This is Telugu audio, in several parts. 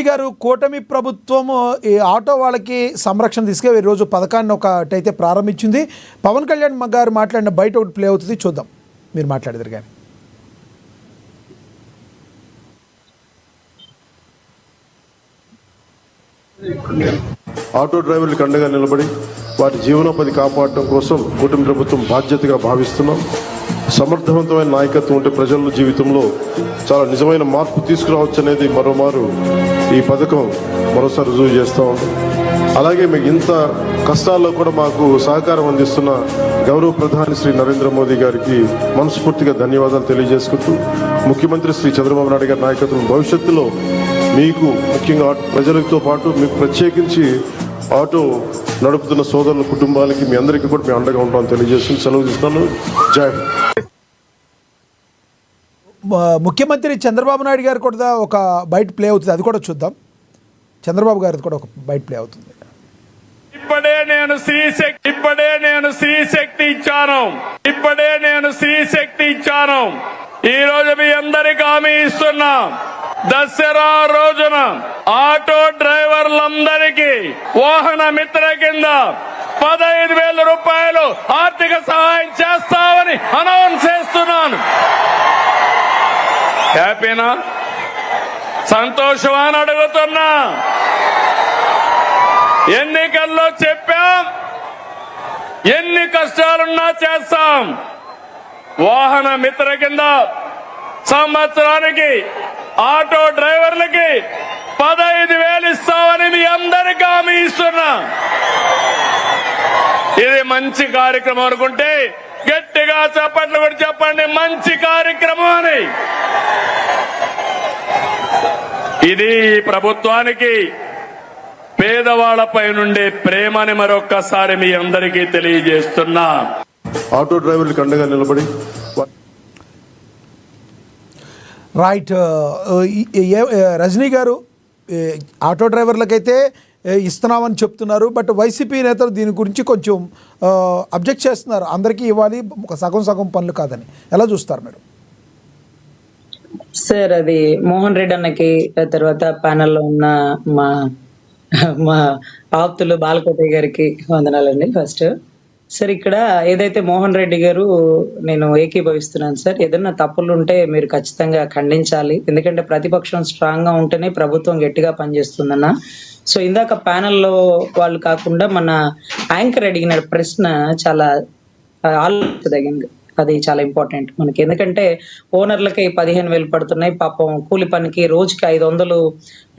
గారు కూటమి ప్రభుత్వము ఈ ఆటో వాళ్ళకి సంరక్షణ తీసుకే రోజు పథకాన్ని ఒకటైతే ప్రారంభించింది. పవన్ కళ్యాణ్ గారు మాట్లాడిన బయట ఒకటి ప్లే అవుతుంది, చూద్దాం. మీరు మాట్లాడేది కానీ ఆటో డ్రైవర్లకు అండగా నిలబడి వారి జీవనోపాధి కాపాడటం కోసం కూటమి ప్రభుత్వం బాధ్యతగా భావిస్తున్నాం. సమర్థవంతమైన నాయకత్వం ఉంటే ప్రజల జీవితంలో చాలా నిజమైన మార్పు తీసుకురావచ్చు అనేది మరోమారు ఈ పథకం మరోసారి రుజువు చేస్తూ ఉంది. అలాగే మీకు ఇంత కష్టాల్లో కూడా మాకు సహకారం అందిస్తున్న గౌరవ ప్రధాని శ్రీ నరేంద్ర మోదీ గారికి మనస్ఫూర్తిగా ధన్యవాదాలు తెలియజేసుకుంటూ, ముఖ్యమంత్రి శ్రీ చంద్రబాబు నాయుడు గారి నాయకత్వం భవిష్యత్తులో మీకు ముఖ్యంగా ప్రజలతో పాటు మీకు ప్రత్యేకించి ఆటో నడుపుతున్న సోదరుల కుటుంబాలకి మీ అందరికీ కూడా మేము అండగా ఉంటామని తెలియజేసి సెలవు తీస్తున్నాను. జై ముఖ్యమంత్రి చంద్రబాబు నాయుడు గారు కూడా ఒక బయట ప్లే అవుతుంది, అది కూడా చూద్దాం. చంద్రబాబు గారిది కూడా ఒక బయట ప్లే అవుతుంది. ఇప్పుడే నేను స్త్రీ శక్తి ఇచ్చాను. ఈ రోజు మీ అందరికి హామీ ఇస్తున్నా, దసరా రోజున ఆటో డ్రైవర్లందరికీ వాహన మిత్ర కింద 15,000 రూపాయలు ఆర్థిక సహాయం చేస్తామని అనౌన్స్ చేస్తున్నాను. హ్యాపీనా, సంతోషమా అని అడుగుతున్నా. ఎన్నికల్లో చెప్పాం, ఎన్ని కష్టాలున్నా చేస్తాం. వాహన మిత్ర కింద సంవత్సరానికి ఆటో డ్రైవర్లకి 15,000 ఇస్తామని మీ అందరికీ హామీ ఇస్తున్నా. ఇది మంచి కార్యక్రమం అనుకుంటే గట్టిగా చప్పట్లు కూడా చెప్పండి, మంచి కార్యక్రమం అని. ఇది ప్రభుత్వానికి పేదవాళ్లపై నుండే ప్రేమని మరొక్కసారి మీ అందరికీ తెలియజేస్తున్నా. ఆటో డ్రైవర్లకు అండగా నిలబడి రైట్. రజనీ గారు ఆటో డ్రైవర్లకైతే ఇస్తున్నామని చెప్తున్నారు, బట్ వైసీపీ నేతలు దీని గురించి కొంచెం అబ్జెక్ట్ చేస్తున్నారు. అందరికీ ఇవ్వాలి, సగం పనులు కాదని. ఎలా చూస్తారు మీరు? సార్, అది మోహన్ రెడ్డి అన్నకి, తర్వాత ప్యానెల్లో ఉన్న మా ఆప్తులు బాలకోటయ్య గారికి వందనాలండి. ఫస్ట్ సార్, ఇక్కడ ఏదైతే మోహన్ రెడ్డి గారు, నేను ఏకీభవిస్తున్నాను సార్. ఏదైనా తప్పులు ఉంటే మీరు ఖచ్చితంగా ఖండించాలి, ఎందుకంటే ప్రతిపక్షం స్ట్రాంగ్ గా ఉంటేనే ప్రభుత్వం గట్టిగా పనిచేస్తుందన్న. సో ఇందాక ప్యానెల్లో వాళ్ళు కాకుండా మన యాంకర్ అడిగిన ప్రశ్న చాలా ఆలోచించదగింది. అది చాలా ఇంపార్టెంట్ మనకి, ఎందుకంటే ఓనర్లకి 15,000 పడుతున్నాయి. పాపం కూలి పనికి రోజుకి 500.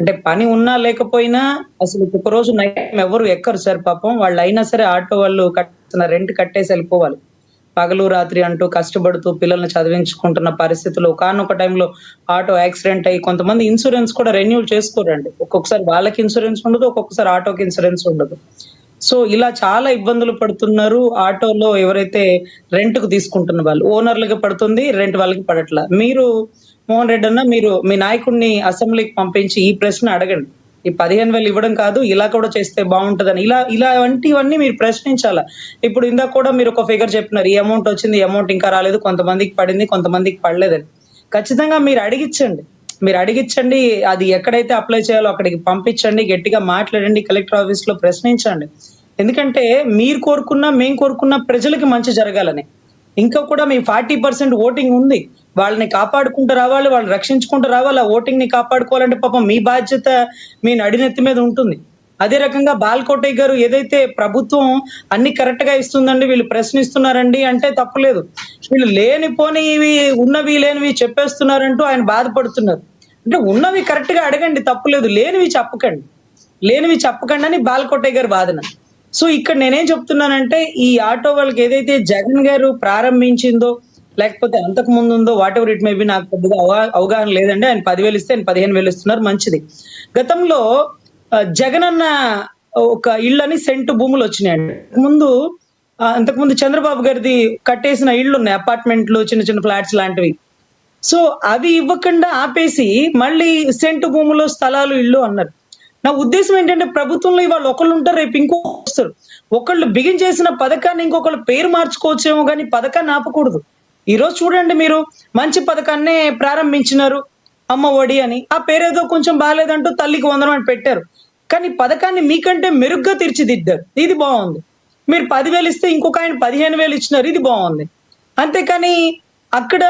అంటే పని ఉన్నా లేకపోయినా అసలు ఒక రోజు నైట్ ఎవరు ఎక్కరు సార్. పాపం వాళ్ళు అయినా సరే ఆటో వాళ్ళు కట్టిన రెంట్ కట్టేసి వెళ్ళిపోవాలి. పగలు రాత్రి అంటూ కష్టపడుతూ పిల్లల్ని చదివించుకుంటున్న పరిస్థితులు. ఒకనొక టైంలో ఆటో యాక్సిడెంట్ అయ్యి కొంతమంది ఇన్సూరెన్స్ కూడా రెన్యూల్ చేసుకోరండి. ఒక్కొక్కసారి వాళ్ళకి ఇన్సూరెన్స్ ఉండదు, ఒక్కొక్కసారి ఆటోకి ఇన్సూరెన్స్ ఉండదు. సో ఇలా చాలా ఇబ్బందులు పడుతున్నారు. ఆటోలో ఎవరైతే రెంట్ కు తీసుకుంటున్న వాళ్ళు, ఓనర్లకి పడుతుంది, రెంట్ వాళ్ళకి పడట్లా. మీరు మోహన్ రెడ్డి అన్న, మీరు మీ నాయకుడిని అసెంబ్లీకి పంపించి ఈ ప్రశ్న అడగండి. ఈ 15,000 ఇవ్వడం కాదు, ఇలా కూడా చేస్తే బాగుంటుందని, ఇలాంటివన్నీ మీరు ప్రశ్నించాలా. ఇప్పుడు ఇందాక కూడా మీరు ఒక ఫిగర్ చెప్పినారు, ఈ అమౌంట్ వచ్చింది, ఈ అమౌంట్ ఇంకా రాలేదు, కొంతమందికి పడింది, కొంతమందికి పడలేదని. ఖచ్చితంగా మీరు అడిగించండి. అది ఎక్కడైతే అప్లై చేయాలో అక్కడికి పంపించండి, గట్టిగా మాట్లాడండి, కలెక్టర్ ఆఫీస్ లో ప్రశ్నించండి. ఎందుకంటే మీరు కోరుకున్నా మేం కోరుకున్నా ప్రజలకి మంచి జరగాలని. ఇంకా కూడా మీ 40% ఓటింగ్ ఉంది, వాళ్ళని కాపాడుకుంటూ రావాలి, వాళ్ళని రక్షించుకుంటూ రావాలి. ఆ ఓటింగ్ ని కాపాడుకోవాలంటే పాపం మీ బాధ్యత మీ నడినెత్తి మీద ఉంటుంది. అదే రకంగా బాలకోటయ్య గారు ఏదైతే ప్రభుత్వం అన్ని కరెక్ట్ గా ఇస్తుందండి, వీళ్ళు ప్రశ్నిస్తున్నారండి అంటే తప్పులేదు. వీళ్ళు లేనిపోనివి ఉన్నవి లేనివి చెప్పేస్తున్నారంటూ ఆయన బాధపడుతున్నారు. అంటే ఉన్నవి కరెక్ట్ గా అడగండి, తప్పులేదు. లేనివి చెప్పకండి అని బాలకోటయ్య గారు వాదన. సో ఇక్కడ నేనేం చెప్తున్నానంటే, ఈ ఆటో వాళ్ళకి ఏదైతే జగన్ గారు ప్రారంభించిందో లేకపోతే అంతకు ముందు ఉందో, what ever it may be, నాకు పెద్దగా అవగాహన లేదండి. ఆయన 10,000 ఇస్తే ఆయన 15,000 ఇస్తున్నారు, మంచిది. గతంలో జగన్ అన్న ఒక ఇళ్ళని సెంటు భూములు వచ్చినాయండి. అంతకుముందు చంద్రబాబు గారిది కట్టేసిన ఇళ్ళు ఉన్నాయి, అపార్ట్మెంట్లు, చిన్న ఫ్లాట్స్ లాంటివి. సో అవి ఇవ్వకుండా ఆపేసి మళ్ళీ సెంటు భూములు, స్థలాలు, ఇళ్ళు అన్నారు. నా ఉద్దేశం ఏంటంటే, ప్రభుత్వంలో ఇవాళ ఒకళ్ళు ఉంటారు, రేపు ఇంకో వస్తారు. ఒకళ్ళు బిగిన్ చేసిన పథకాన్ని ఇంకొకళ్ళు పేరు మార్చుకోవచ్చేమో కానీ పథకాన్ని ఆపకూడదు. ఈ రోజు చూడండి, మీరు మంచి పథకాన్నే ప్రారంభించినారు. అమ్మ ఒడి అని, ఆ పేరేదో కొంచెం బాగాలేదంటూ తల్లికి వందనం అని పెట్టారు. కానీ పథకాన్ని మీకంటే మెరుగ్గా తీర్చిదిద్దారు. ఇది బాగుంది. మీరు 10,000 ఇస్తే ఇంకొక ఆయన 15,000 ఇచ్చినారు. ఇది బాగుంది. అంతేకాని అక్కడ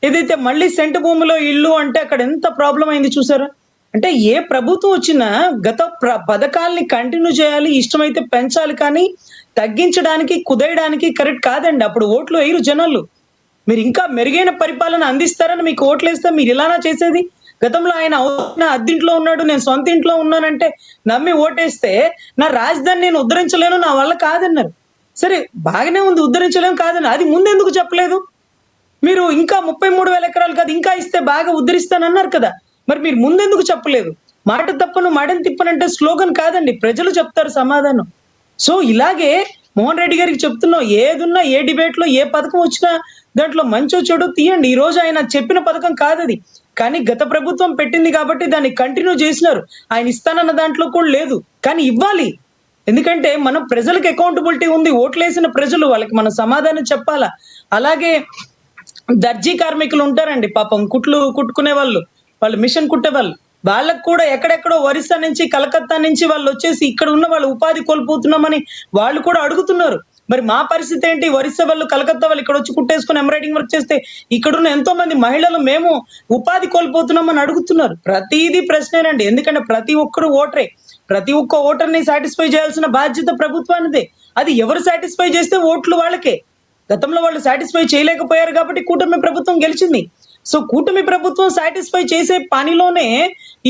ఏదైతే మళ్ళీ సెంటు భూమిలో ఇల్లు అంటే అక్కడ ఎంత ప్రాబ్లం అయింది చూసారా? అంటే ఏ ప్రభుత్వం వచ్చినా గత పథకాల్ని కంటిన్యూ చేయాలి, ఇష్టమైతే పెంచాలి, కానీ తగ్గించడానికి కుదేయడానికి కరెక్ట్ కాదండి. అప్పుడు ఓట్లు వేయరు జనాలు. మీరు ఇంకా మెరుగైన పరిపాలన అందిస్తారని మీకు ఓట్లేస్తే మీరు ఇలానా చేసేది? గతంలో ఆయన అద్దింట్లో ఉన్నాడు, నేను సొంత ఇంట్లో ఉన్నానంటే నమ్మి ఓటేస్తే నా రాజధాని నేను ఉద్ధరించలేను, నా వల్ల కాదన్నారు. సరే బాగానే ఉంది, ఉద్ధరించలేము కాదని, అది ముందెందుకు చెప్పలేదు? మీరు ఇంకా 33,000 ఎకరాలు కాదు ఇంకా ఇస్తే బాగా ఉద్ధరిస్తానన్నారు కదా, మరి మీరు ముందెందుకు చెప్పలేదు? మాట తప్పను మడని తిప్పనంటే స్లోగన్ కాదండి, ప్రజలు చెప్తారు సమాధానం. సో ఇలాగే మోహన్ రెడ్డి గారికి చెప్తున్నాం, ఏదున్నా ఏ డిబేట్ లో ఏ పథకం వచ్చినా దాంట్లో మంచో చెడు తీయండి. ఈ రోజు ఆయన చెప్పిన పథకం కాదది, కానీ గత ప్రభుత్వం పెట్టింది కాబట్టి దాన్ని కంటిన్యూ చేసినారు. ఆయన ఇస్తానన్న దాంట్లో కూడా లేదు, కానీ ఇవ్వాలి. ఎందుకంటే మనం ప్రజలకు అకౌంటబిలిటీ ఉంది, ఓట్లేసిన ప్రజలు, వాళ్ళకి మనం సమాధానం చెప్పాలా. అలాగే దర్జీ కార్మికులు ఉంటారండి పాపం, కుట్లు కుట్టుకునే వాళ్ళు మిషన్ కుట్టే వాళ్ళకు కూడా ఎక్కడెక్కడో ఒరిస్సా నుంచి కలకత్తా నుంచి వాళ్ళు వచ్చేసి ఇక్కడ ఉన్న వాళ్ళు ఉపాధి కోల్పోతున్నామని వాళ్ళు కూడా అడుగుతున్నారు. మరి మా పరిస్థితి ఏంటి? ఒరిస్సా వాళ్ళు కలకత్తా వాళ్ళు ఇక్కడ వచ్చి కుట్టేసుకుని ఎంబ్రాయిడింగ్ వర్క్ చేస్తే ఇక్కడున్న ఎంతో మంది మహిళలు మేము ఉపాధి కోల్పోతున్నామని అడుగుతున్నారు. ప్రతిదీ ప్రశ్నేనండి, ఎందుకంటే ప్రతి ఒక్కరు ఓటరే. ప్రతి ఒక్క ఓటర్ని సాటిస్ఫై చేయాల్సిన బాధ్యత ప్రభుత్వానిదే. అది ఎవరు సాటిస్ఫై చేస్తే ఓట్లు వాళ్ళకే. గతంలో వాళ్ళు సాటిస్ఫై చేయలేకపోయారు కాబట్టి కూటమి ప్రభుత్వం గెలిచింది. సో కూటమి ప్రభుత్వం సాటిస్ఫై చేసే పనిలోనే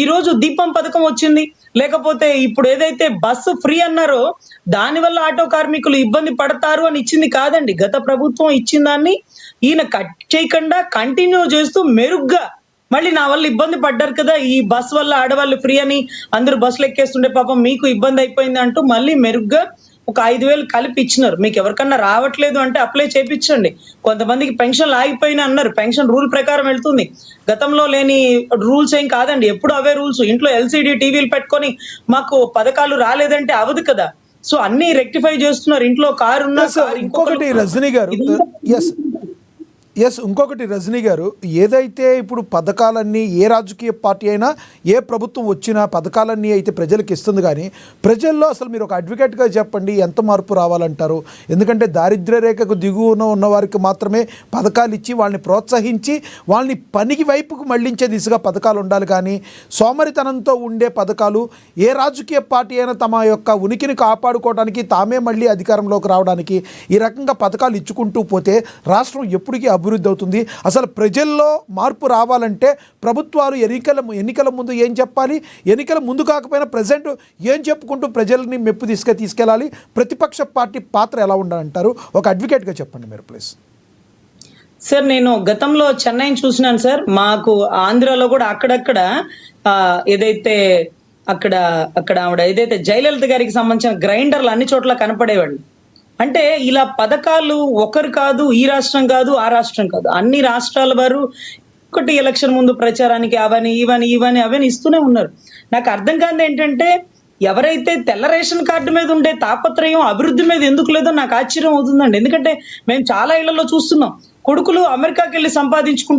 ఈ రోజు దీపం పథకం వచ్చింది. లేకపోతే ఇప్పుడు ఏదైతే బస్సు ఫ్రీ అన్నారో దానివల్ల ఆటో కార్మికులు ఇబ్బంది పడతారు అని ఇచ్చింది కాదండి. గత ప్రభుత్వం ఇచ్చిన దాన్ని ఈయన కట్ చేయకుండా కంటిన్యూ చేస్తూ మెరుగ్గా, మళ్ళీ నా వల్ల ఇబ్బంది పడ్డారు కదా, ఈ బస్ వల్ల ఆడవాళ్ళు ఫ్రీ అని అందరూ బస్సులు ఎక్కేస్తుండే పాపం మీకు ఇబ్బంది అయిపోయింది అంటూ మళ్ళీ మెరుగ్గా ఒక 5,000 కలిపి ఇచ్చినారు. మీకు ఎవరికన్నా రావట్లేదు అంటే అప్లై చేయించండి. కొంతమందికి పెన్షన్లు ఆగిపోయినా అన్నారు, పెన్షన్ రూల్ ప్రకారం వెళ్తుంది. గతంలో లేని రూల్స్ ఏం కాదండి, ఎప్పుడు అవే రూల్స్. ఇంట్లో ఎల్సిడి టీవీలు పెట్టుకొని మాకు పథకాలు రాలేదంటే అవదు కదా. సో అన్ని రెక్టిఫై చేస్తున్నారు. ఇంట్లో కారు ఉన్నా ఇంకొకటి రజనీ గారు, ఇంకొకటి రజనీ గారు, ఏదైతే ఇప్పుడు పథకాలన్నీ ఏ రాజకీయ పార్టీ అయినా ఏ ప్రభుత్వం వచ్చినా పథకాలన్నీ అయితే ప్రజలకు ఇస్తుంది, కానీ ప్రజల్లో అసలు మీరు ఒక అడ్వకేట్గా చెప్పండి ఎంత మార్పు రావాలంటారు? ఎందుకంటే దారిద్ర్య రేఖకు దిగువన ఉన్న వారికి మాత్రమే పథకాలు ఇచ్చి వాళ్ళని ప్రోత్సహించి వాళ్ళని పనికి వైపుకు మళ్లించే దిశగా పథకాలు ఉండాలి, కానీ సోమరితనంతో ఉండే పథకాలు ఏ రాజకీయ పార్టీ అయినా తమ యొక్క ఉనికిని కాపాడుకోవడానికి తామే మళ్ళీ అధికారంలోకి రావడానికి ఈ రకంగా పథకాలు ఇచ్చుకుంటూ పోతే రాష్ట్రం ఎప్పటికీ అభివృద్ధి అవుతుంది? అసలు ప్రజల్లో మార్పు రావాలంటే ప్రభుత్వాలు ఎన్నికల ముందు ఏం చెప్పాలి, ఎన్నికల ముందు కాకపోయినా ప్రజెంట్ ఏం చెప్పుకుంటూ ప్రజల్ని మెప్పు తీసుకెళ్ళాలి? ప్రతిపక్ష పార్టీ పాత్ర ఎలా ఉండాలంటారు? ఒక అడ్వకేట్గా చెప్పండి మీరు ప్లీజ్. సార్ నేను గతంలో చెన్నైని చూసినాను సార్. మాకు ఆంధ్రాలో కూడా అక్కడక్కడ ఏదైతే అక్కడ ఆవిడ ఏదైతే జయలలిత గారికి సంబంధించిన గ్రైండర్లు అన్ని చోట్ల కనపడేవాళ్ళు. అంటే ఇలా పథకాలు ఒకరు కాదు, ఈ రాష్ట్రం కాదు ఆ రాష్ట్రం కాదు, అన్ని రాష్ట్రాల వారు ఒకటి ఎలక్షన్ ముందు ప్రచారానికి అవని ఇస్తూనే ఉన్నారు. నాకు అర్థం కాదు ఏంటంటే ఎవరైతే తెల్ల రేషన్ కార్డు మీద ఉండే తాపత్రయం అభివృద్ధి మీద ఎందుకు లేదో నాకు ఆశ్చర్యం అవుతుందండి. ఎందుకంటే మేము చాలా ఇళ్లలో చూస్తున్నాం, కొడుకులు అమెరికాకి వెళ్ళి సంపాదించుకుంటూ